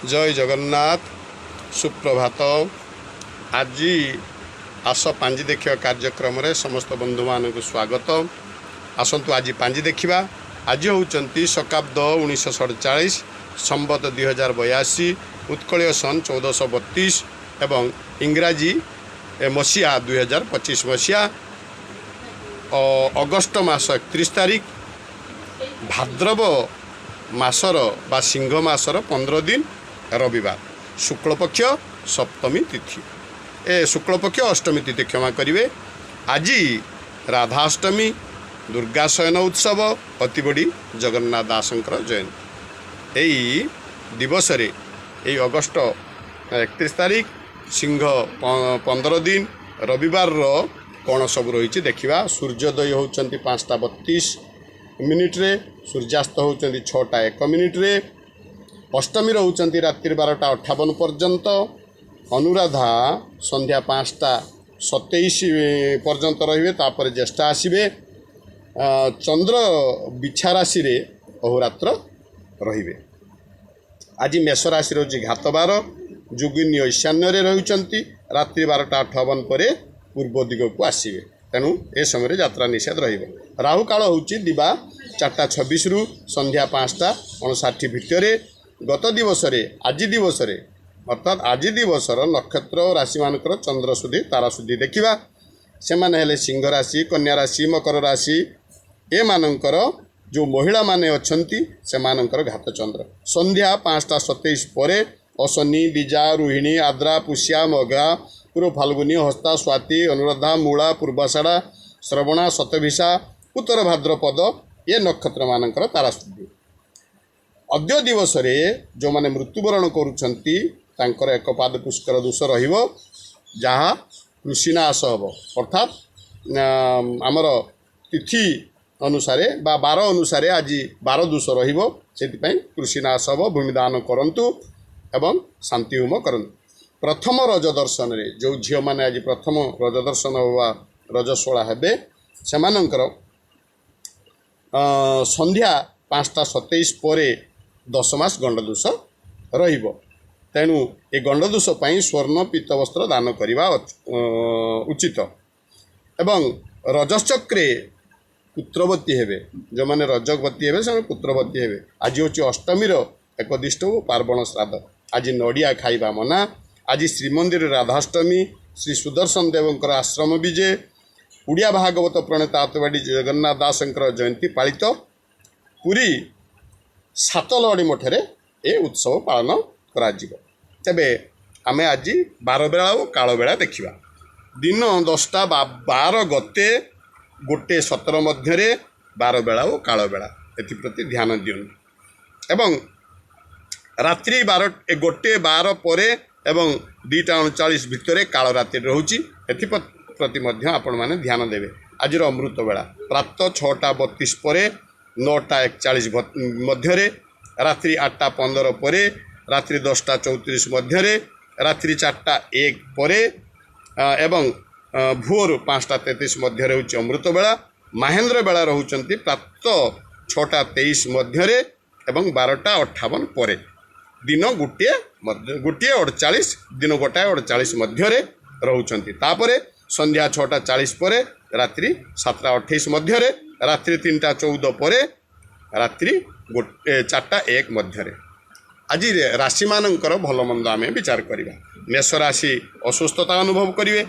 जय जगन्नाथ सुप्रभात। आज आस पांजी देखिया कार्यक्रम रे समस्त बंधु मान स्वागत। आसतु आज पांजी देखा। आज होती शकाब्द 1947 संबत 2082 उत्कल सन 1432 एवं इंग्राजी मसीहा 2025 मसीहा अगस्ट मास 31 तारिख भाद्रव मासर बा सिंह मासर 15 दिन रविवार शुक्लपक्ष सप्तमी तिथि शुक्लपक्ष अष्टमी तिथि क्षमा करेंगे। आज राधाष्टमी दुर्गा शयन उत्सव अति बड़ी जगन्नाथ दासंकर जयंती। यही दिवस यही अगस्ट 31 तारिख सिंह 15 दिन रविवार कौन सब रही देखा। सूर्योदय होती 5:32 रे, सूर्यास्त होती 6:01 रे, अष्टमी होती रात्रि 12:58 पर्यंत, अनुराधा संध्या 5:27 पर्यंत रे, तापर ज्येष्ठा आसवे, चंद्र बिछा राशि रे अहोरात्र रे। आज मेष राशि रोज घातबार जुगिनी ईशान्य रही रात्रि 12:58 पर पूर्व दिग को आसवे, तेणु ए समय यात्रा निषेध रही। राहु काल होची दिबा 4:26 रु संध्या 5:59 भितर। गत दिवस आज दिवस अर्थात आज दिवसर नक्षत्र और राशि मानकर चंद्र सुधी तारा सुधी देखा। से माने हेले सिंह राशि, कन्या राशि, मकर राशि ए मानकर जो महिला माने अछंती से मानकर घात चंद्र। संध्या 5:27 पर अश्वनी, दिजा, रोहिणी, आद्रा, पुष्या, मघा, पूर्व फाल्गुनी, हस्ता, स्वाति, अनुराधा, मूला, पूर्वाषाढ़ा, श्रवणा, शतभिषा, उत्तर भाद्रपद ये नक्षत्र मानकर तारा शुद्धि। अद्य दिवस जो माने मृत्युवरण करुछंती तांकर एक पाद पुष्कर दोष रहिबो, जहाँ कृषिनाश हम अर्थात आमर तिथि अनुसारे बा बार अनुसारे आज 12 दोष रहिबो। सेतिपई कृषिनाश हम, भूमिदान करंतु एवं शांति होम करंतु। प्रथम रज दर्शन रे जो झील मैंने आज प्रथम रज दर्शन वा रजस्वला हेबे सेमानंकर संध्या 5:27 पर 10 मास गंडदोष रहिबो। तेणु ए गंडदोष पई स्वर्ण पीत वस्त्र दान करवा उचित। एवं रजचक्रे पुत्रवती हेबे, जो माने रजवती हेबे से पुत्रवती हेबे। आज होची अष्टमीर एकदिष्ट पार्वण श्राद्ध। आज नड़िया खाइबा मना। आज श्रीमंदिर राधाष्टमी, श्री सुदर्शन देवंकर आश्रम विजय, उड़िया भागवत प्रणेता आतवाड़ी जगन्नाथ दासंकर जयंती पालित। पुरी सातलवाड़ी मठरे ए उत्सव पालन करा जिवो। तेबे आमे आज 12 बेला और काल बेला देखिबा। दिन 10:12 गते 1:17 मध्यरे 12 बेला और काल बेला एप्रति ध्यान दियन। एवं रात्रि 1:12 पर एवं 2:39 भितर काल रात्रि रोची, एप्रति मध्य आपण माने ध्यान देवे। आज अमृत बेला प्रातः 6:32 पर 9:41 मध्यरे, रात्रि 8:15 पर, रात्रि 10:34 मध्यरे, रात्रि 4:01 पर एवं भोर 5:33 मध्यरे होची अमृत बेला। महेंद्र बेला रहउचंती प्रातः 6:23 मध्यरे एवं 12:58 पर। दिन 1:48 दिन 1:48 मध्यरे रहउचंती। तापरे संध्या 6:40 पर, रात्रि 7:28 मध्यरे, रात्रि 3:14 पर, रात्रि 4:01 मध्यरे। आज राशि मानकर भल मंद आम विचार करवा। मेष राशि अस्वस्थता अनुभव करेंगे,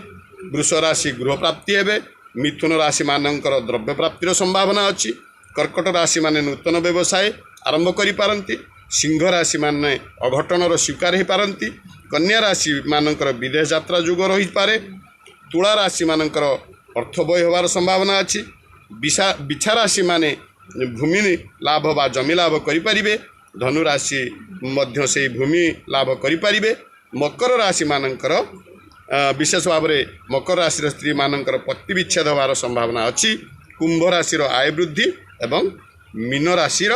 वृष राशि गृह प्राप्ति हेबे, मिथुन राशि मानकर द्रव्य प्राप्तिर संभावना अच्छी, कर्कट राशि माने नूतन व्यवसाय आरंभ करिपारंती, सिंह राशि माने अघटनर शिकार हो पारंती, कन्या राशि मानकर विदेश यात्रा जुग रही पारे, तुला राशि मानकर अर्थव्यय होवार संभावना अच्छी, बिछा राशि माने भूमि लाभ बा जमी लाभ करिपारिबे, धनु राशि मध्य से भूमि लाभ करिपारिबे, मकर राशि मानकर विशेष भाव में मकर राशि स्त्री मानकर पति विच्छेद होवार संभावना अच्छी, कुंभ राशि आय वृद्धि एवं मीन राशि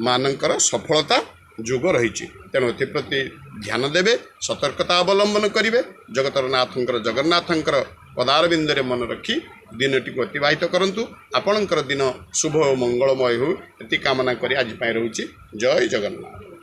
मानकर सफलता जोग रही। तेणु एप्रति ध्यान देवे, सतर्कता अवलंबन करेंगे। जगतर नाथंकर जगन्नाथंकर पदारविंदरे मन रखी दिनटी को अतिबाहित करंतु। आपणकर दिन शुभ और मंगलमय हो, एति कामना करी आज पाई रहूची। जय जगन्नाथ।